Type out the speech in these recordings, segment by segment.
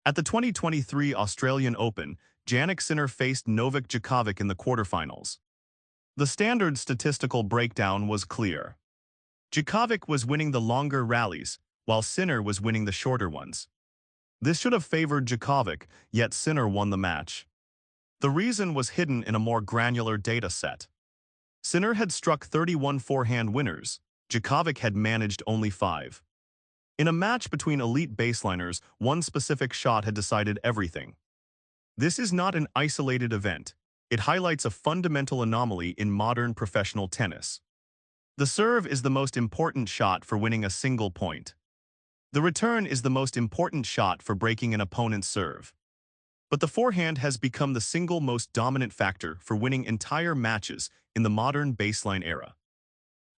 At the 2023 Australian Open, Jannik Sinner faced Novak Djokovic in the quarterfinals. The standard statistical breakdown was clear. Djokovic was winning the longer rallies, while Sinner was winning the shorter ones. This should have favored Djokovic, yet Sinner won the match. The reason was hidden in a more granular data set. Sinner had struck 31 forehand winners, Djokovic had managed only 5. In a match between elite baseliners, one specific shot had decided everything. This is not an isolated event. It highlights a fundamental anomaly in modern professional tennis. The serve is the most important shot for winning a single point. The return is the most important shot for breaking an opponent's serve. But the forehand has become the single most dominant factor for winning entire matches in the modern baseline era.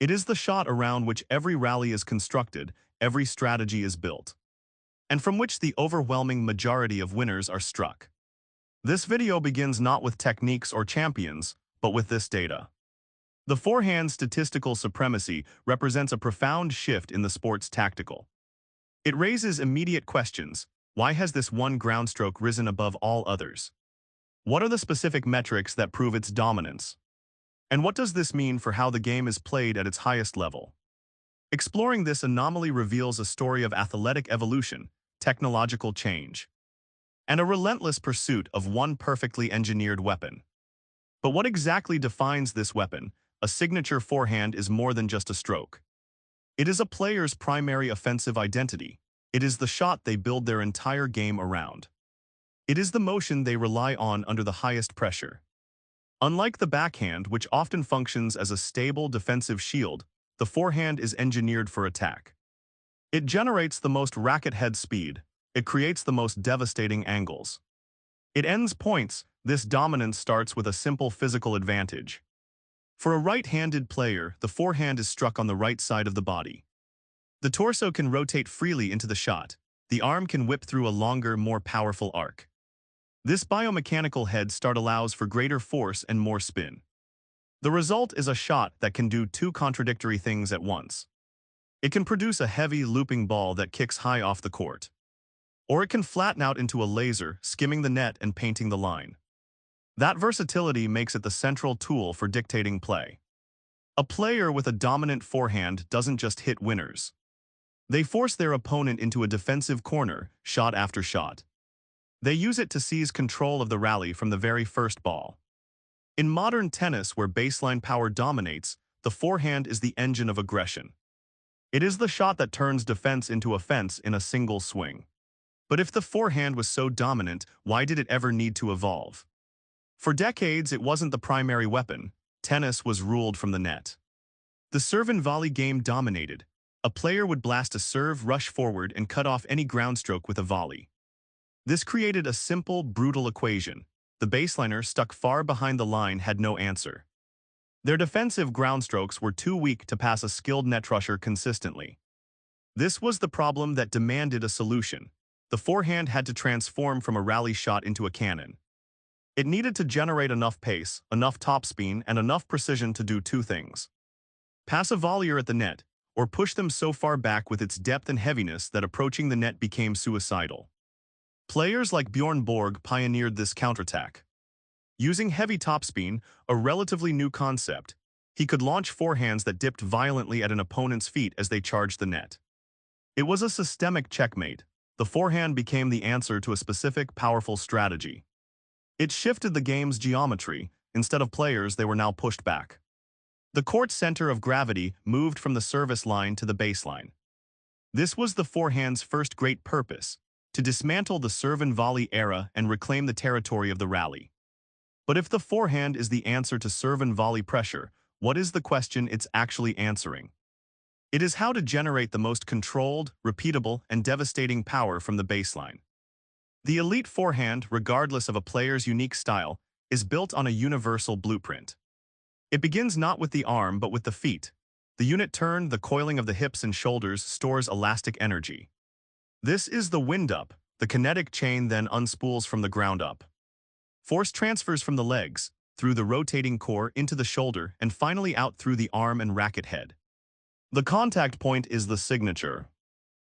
It is the shot around which every rally is constructed, every strategy is built, and from which the overwhelming majority of winners are struck. This video begins not with techniques or champions, but with this data. The forehand's statistical supremacy represents a profound shift in the sport's tactical. It raises immediate questions. Why has this one ground stroke risen above all others? What are the specific metrics that prove its dominance? And what does this mean for how the game is played at its highest level? Exploring this anomaly reveals a story of athletic evolution, technological change, and a relentless pursuit of one perfectly engineered weapon. But what exactly defines this weapon? A signature forehand is more than just a stroke. It is a player's primary offensive identity. It is the shot they build their entire game around. It is the motion they rely on under the highest pressure. Unlike the backhand, which often functions as a stable defensive shield, the forehand is engineered for attack. It generates the most racket head speed. It creates the most devastating angles. It ends points. This dominance starts with a simple physical advantage. For a right-handed player, the forehand is struck on the right side of the body. The torso can rotate freely into the shot. The arm can whip through a longer, more powerful arc. This biomechanical head start allows for greater force and more spin. The result is a shot that can do two contradictory things at once. It can produce a heavy, looping ball that kicks high off the court. Or it can flatten out into a laser, skimming the net and painting the line. That versatility makes it the central tool for dictating play. A player with a dominant forehand doesn't just hit winners. They force their opponent into a defensive corner, shot after shot. They use it to seize control of the rally from the very first ball. In modern tennis, where baseline power dominates, the forehand is the engine of aggression. It is the shot that turns defense into offense in a single swing. But if the forehand was so dominant, why did it ever need to evolve? For decades, it wasn't the primary weapon. Tennis was ruled from the net. The serve and volley game dominated. A player would blast a serve, rush forward, and cut off any ground stroke with a volley. This created a simple, brutal equation. The baseliner stuck far behind the line had no answer. Their defensive ground strokes were too weak to pass a skilled net rusher consistently. This was the problem that demanded a solution. The forehand had to transform from a rally shot into a cannon. It needed to generate enough pace, enough topspin, and enough precision to do two things: pass a volleyer at the net, or push them so far back with its depth and heaviness that approaching the net became suicidal. Players like Bjorn Borg pioneered this counterattack. Using heavy topspin, a relatively new concept, he could launch forehands that dipped violently at an opponent's feet as they charged the net. It was a systemic checkmate. The forehand became the answer to a specific, powerful strategy. It shifted the game's geometry. Instead of players, they were now pushed back. The court's center of gravity moved from the service line to the baseline. This was the forehand's first great purpose: to dismantle the serve and volley era and reclaim the territory of the rally. But if the forehand is the answer to serve and volley pressure, what is the question it's actually answering? It is how to generate the most controlled, repeatable, and devastating power from the baseline. The elite forehand, regardless of a player's unique style, is built on a universal blueprint. It begins not with the arm but with the feet. The unit turn, the coiling of the hips and shoulders, stores elastic energy. This is the wind-up. The kinetic chain then unspools from the ground up. Force transfers from the legs, through the rotating core into the shoulder, and finally out through the arm and racket head. The contact point is the signature.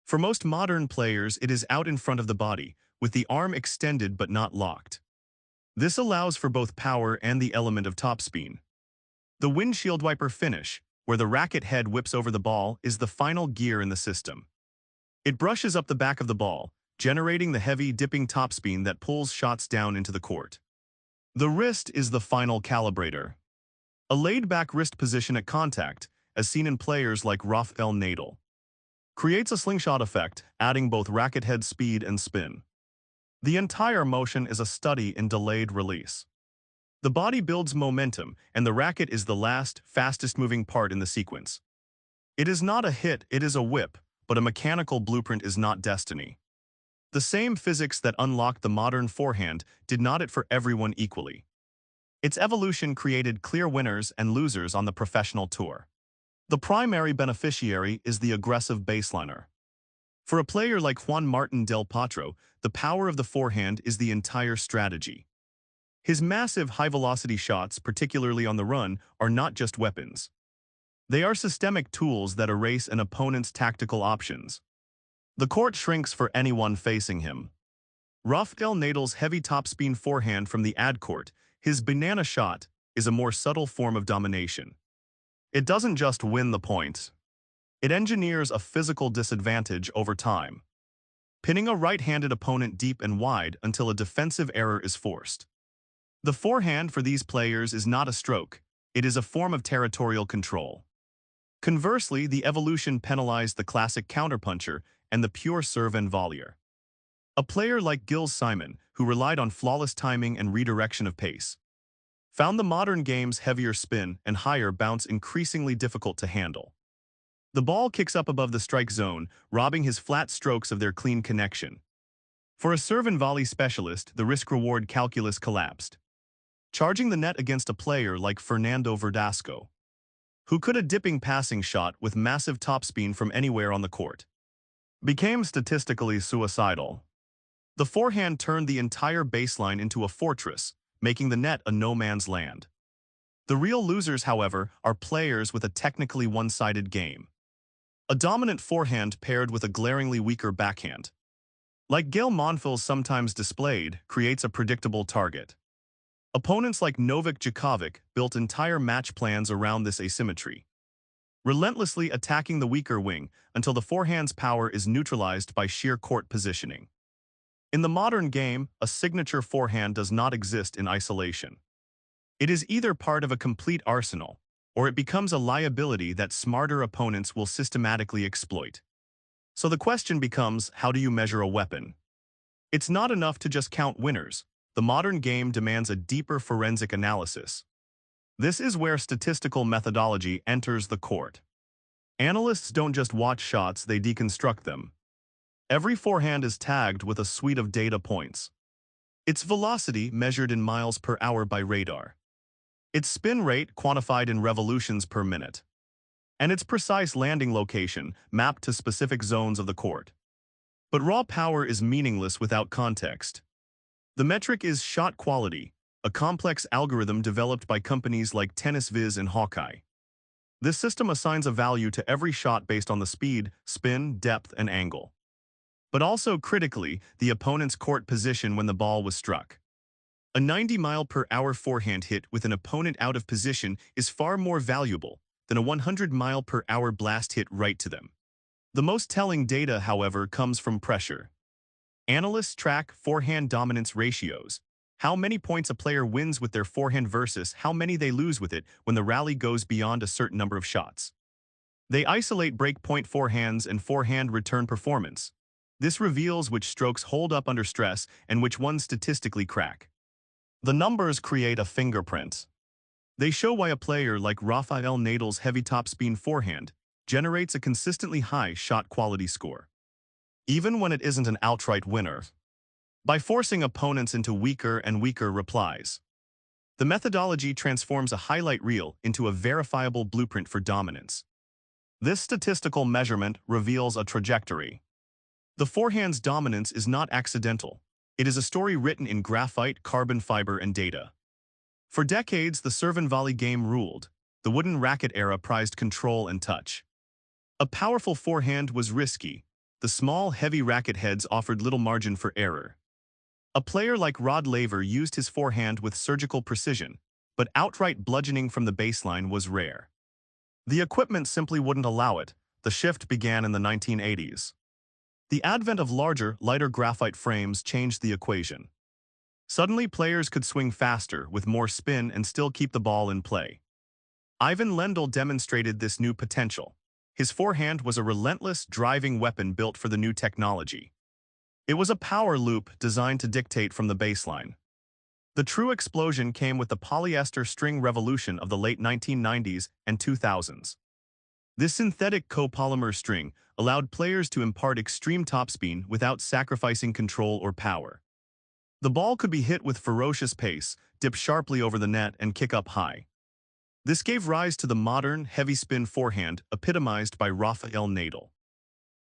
For most modern players, it is out in front of the body, with the arm extended but not locked. This allows for both power and the element of topspin. The windshield wiper finish, where the racket head whips over the ball, is the final gear in the system. It brushes up the back of the ball, generating the heavy, dipping topspin that pulls shots down into the court. The wrist is the final calibrator. A laid-back wrist position at contact, as seen in players like Rafael Nadal, creates a slingshot effect, adding both racket head speed and spin. The entire motion is a study in delayed release. The body builds momentum, and the racket is the last, fastest-moving part in the sequence. It is not a hit, it is a whip, but a mechanical blueprint is not destiny. The same physics that unlocked the modern forehand did not it for everyone equally. Its evolution created clear winners and losers on the professional tour. The primary beneficiary is the aggressive baseliner. For a player like Juan Martín del Potro, the power of the forehand is the entire strategy. His massive high-velocity shots, particularly on the run, are not just weapons. They are systemic tools that erase an opponent's tactical options. The court shrinks for anyone facing him. Rafael Nadal's heavy topspin forehand from the ad court, his banana shot, is a more subtle form of domination. It doesn't just win the point. It engineers a physical disadvantage over time, pinning a right-handed opponent deep and wide until a defensive error is forced. The forehand for these players is not a stroke, it is a form of territorial control. Conversely, the evolution penalized the classic counterpuncher and the pure serve and volleyer. A player like Gilles Simon, who relied on flawless timing and redirection of pace, found the modern game's heavier spin and higher bounce increasingly difficult to handle. The ball kicks up above the strike zone, robbing his flat strokes of their clean connection. For a serve and volley specialist, the risk-reward calculus collapsed. Charging the net against a player like Fernando Verdasco, who could a dipping passing shot with massive topspin from anywhere on the court, became statistically suicidal. The forehand turned the entire baseline into a fortress, making the net a no-man's land. The real losers, however, are players with a technically one-sided game. A dominant forehand paired with a glaringly weaker backhand, like Gael Monfils sometimes displayed, creates a predictable target. Opponents like Novak Djokovic built entire match plans around this asymmetry, relentlessly attacking the weaker wing until the forehand's power is neutralized by sheer court positioning. In the modern game, a signature forehand does not exist in isolation. It is either part of a complete arsenal, or it becomes a liability that smarter opponents will systematically exploit. So the question becomes, how do you measure a weapon? It's not enough to just count winners. The modern game demands a deeper forensic analysis. This is where statistical methodology enters the court. Analysts don't just watch shots, they deconstruct them. Every forehand is tagged with a suite of data points. Its velocity measured in miles per hour by radar. Its spin rate quantified in revolutions per minute. And its precise landing location mapped to specific zones of the court. But raw power is meaningless without context. The metric is shot quality, a complex algorithm developed by companies like TennisViz and Hawkeye. This system assigns a value to every shot based on the speed, spin, depth, and angle, but also critically, the opponent's court position when the ball was struck. A 90-mile-per-hour forehand hit with an opponent out of position is far more valuable than a 100-mile-per-hour blast hit right to them. The most telling data, however, comes from pressure. Analysts track forehand dominance ratios, how many points a player wins with their forehand versus how many they lose with it when the rally goes beyond a certain number of shots. They isolate breakpoint forehands and forehand return performance. This reveals which strokes hold up under stress and which ones statistically crack. The numbers create a fingerprint. They show why a player like Rafael Nadal's heavy topspin forehand generates a consistently high shot quality score, even when it isn't an outright winner. By forcing opponents into weaker and weaker replies, the methodology transforms a highlight reel into a verifiable blueprint for dominance. This statistical measurement reveals a trajectory. The forehand's dominance is not accidental. It is a story written in graphite, carbon fiber, and data. For decades, the serve and volley game ruled. The wooden racket era prized control and touch. A powerful forehand was risky. The small, heavy racket heads offered little margin for error. A player like Rod Laver used his forehand with surgical precision, but outright bludgeoning from the baseline was rare. The equipment simply wouldn't allow it. The shift began in the 1980s. The advent of larger, lighter graphite frames changed the equation. Suddenly, players could swing faster, with more spin, and still keep the ball in play. Ivan Lendl demonstrated this new potential. His forehand was a relentless, driving weapon built for the new technology. It was a power loop designed to dictate from the baseline. The true explosion came with the polyester string revolution of the late 1990s and 2000s. This synthetic copolymer string allowed players to impart extreme topspin without sacrificing control or power. The ball could be hit with ferocious pace, dip sharply over the net, and kick up high. This gave rise to the modern, heavy-spin forehand epitomized by Rafael Nadal.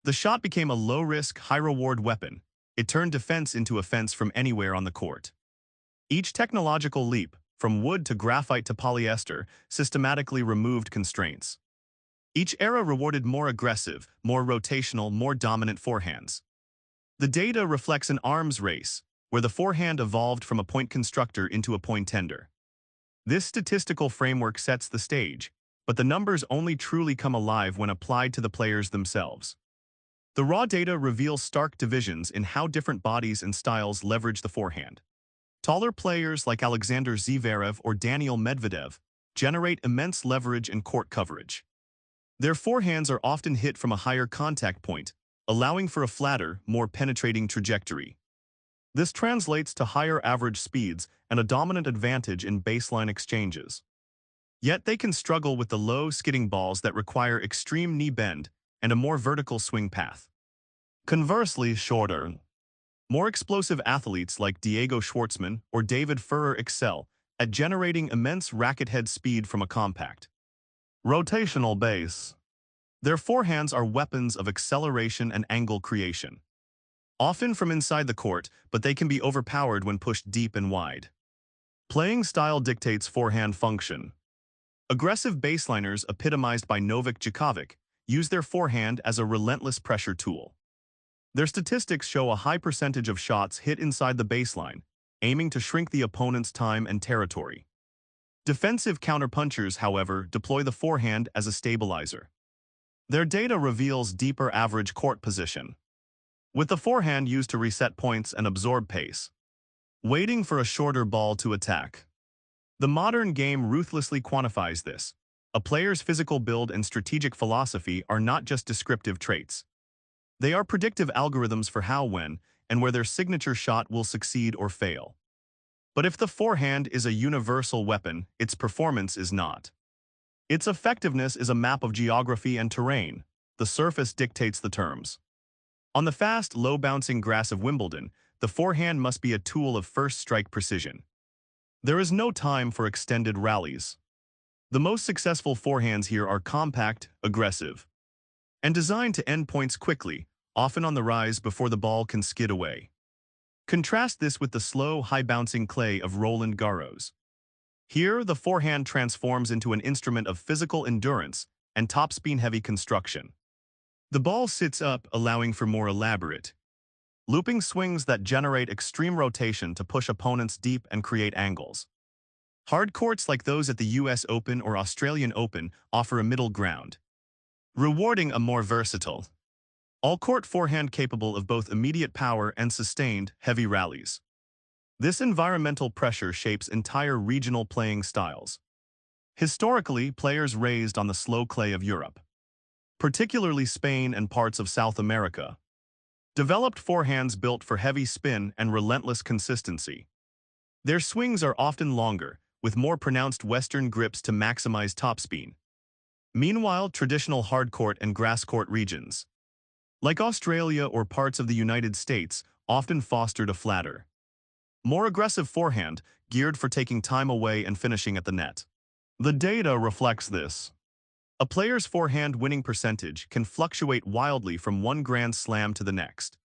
The shot became a low-risk, high-reward weapon. It turned defense into offense from anywhere on the court. Each technological leap, from wood to graphite to polyester, systematically removed constraints. Each era rewarded more aggressive, more rotational, more dominant forehands. The data reflects an arms race, where the forehand evolved from a point constructor into a point tender. This statistical framework sets the stage, but the numbers only truly come alive when applied to the players themselves. The raw data reveals stark divisions in how different bodies and styles leverage the forehand. Taller players like Alexander Zverev or Daniil Medvedev generate immense leverage in court coverage. Their forehands are often hit from a higher contact point, allowing for a flatter, more penetrating trajectory. This translates to higher average speeds and a dominant advantage in baseline exchanges. Yet they can struggle with the low, skidding balls that require extreme knee bend and a more vertical swing path. Conversely, shorter, more explosive athletes like Diego Schwartzman or David Ferrer excel at generating immense racket head speed from a compact, rotational base. Their forehands are weapons of acceleration and angle creation. Often from inside the court, but they can be overpowered when pushed deep and wide. Playing style dictates forehand function. Aggressive baseliners, epitomized by Novak Djokovic, use their forehand as a relentless pressure tool. Their statistics show a high percentage of shots hit inside the baseline, aiming to shrink the opponent's time and territory. Defensive counterpunchers, however, deploy the forehand as a stabilizer. Their data reveals deeper average court position, with the forehand used to reset points and absorb pace, waiting for a shorter ball to attack. The modern game ruthlessly quantifies this. A player's physical build and strategic philosophy are not just descriptive traits. They are predictive algorithms for how, when, and where their signature shot will succeed or fail. But if the forehand is a universal weapon, its performance is not. Its effectiveness is a map of geography and terrain. The surface dictates the terms. On the fast, low-bouncing grass of Wimbledon, the forehand must be a tool of first-strike precision. There is no time for extended rallies. The most successful forehands here are compact, aggressive, and designed to end points quickly, often on the rise before the ball can skid away. Contrast this with the slow, high-bouncing clay of Roland Garros. Here, the forehand transforms into an instrument of physical endurance and topspin-heavy construction. The ball sits up, allowing for more elaborate, looping swings that generate extreme rotation to push opponents deep and create angles. Hard courts like those at the US Open or Australian Open offer a middle ground, rewarding a more versatile, all-court forehand capable of both immediate power and sustained, heavy rallies. This environmental pressure shapes entire regional playing styles. Historically, players raised on the slow clay of Europe, particularly Spain and parts of South America, developed forehands built for heavy spin and relentless consistency. Their swings are often longer, with more pronounced Western grips to maximize topspin. Meanwhile, traditional hardcourt and grass-court regions, like Australia or parts of the United States, often fostered a flatter, more aggressive forehand, geared for taking time away and finishing at the net. The data reflects this. A player's forehand winning percentage can fluctuate wildly from one grand slam to the next.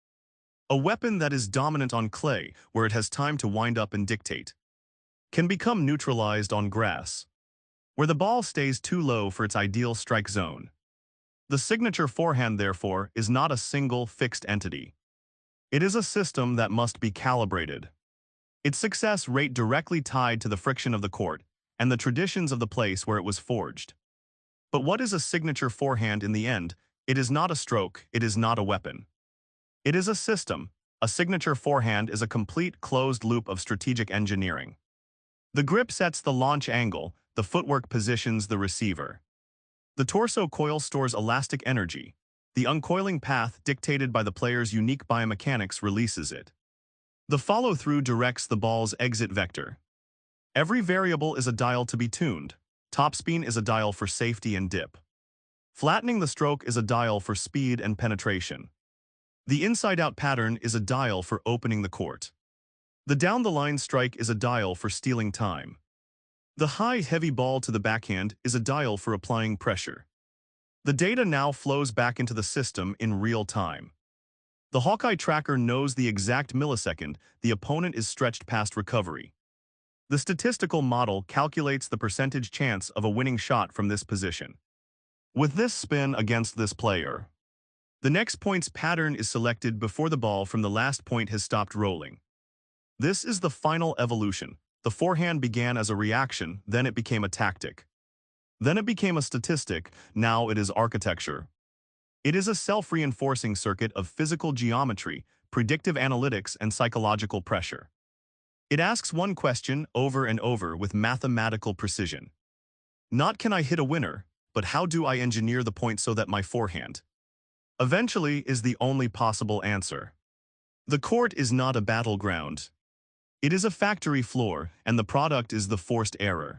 A weapon that is dominant on clay, where it has time to wind up and dictate, can become neutralized on grass, where the ball stays too low for its ideal strike zone. The signature forehand, therefore, is not a single, fixed entity. It is a system that must be calibrated. its success rate directly tied to the friction of the court and the traditions of the place where it was forged. But what is a signature forehand in the end? It is not a stroke, it is not a weapon. It is a system. A signature forehand is a complete closed loop of strategic engineering. The grip sets the launch angle, the footwork positions the receiver. The torso coil stores elastic energy. The uncoiling path dictated by the player's unique biomechanics releases it. The follow-through directs the ball's exit vector. Every variable is a dial to be tuned. Topspin is a dial for safety and dip. Flattening the stroke is a dial for speed and penetration. The inside-out pattern is a dial for opening the court. The down-the-line strike is a dial for stealing time. The high, heavy ball to the backhand is a dial for applying pressure. The data now flows back into the system in real time. The Hawkeye tracker knows the exact millisecond the opponent is stretched past recovery. The statistical model calculates the percentage chance of a winning shot from this position. With this spin against this player, the next point's pattern is selected before the ball from the last point has stopped rolling. This is the final evolution. The forehand began as a reaction, then it became a tactic. Then it became a statistic, now it is architecture. It is a self-reinforcing circuit of physical geometry, predictive analytics, and psychological pressure. It asks one question over and over with mathematical precision. Not can I hit a winner, but how do I engineer the point so that my forehand eventually is the only possible answer. The court is not a battleground. It is a factory floor, and the product is the forced error.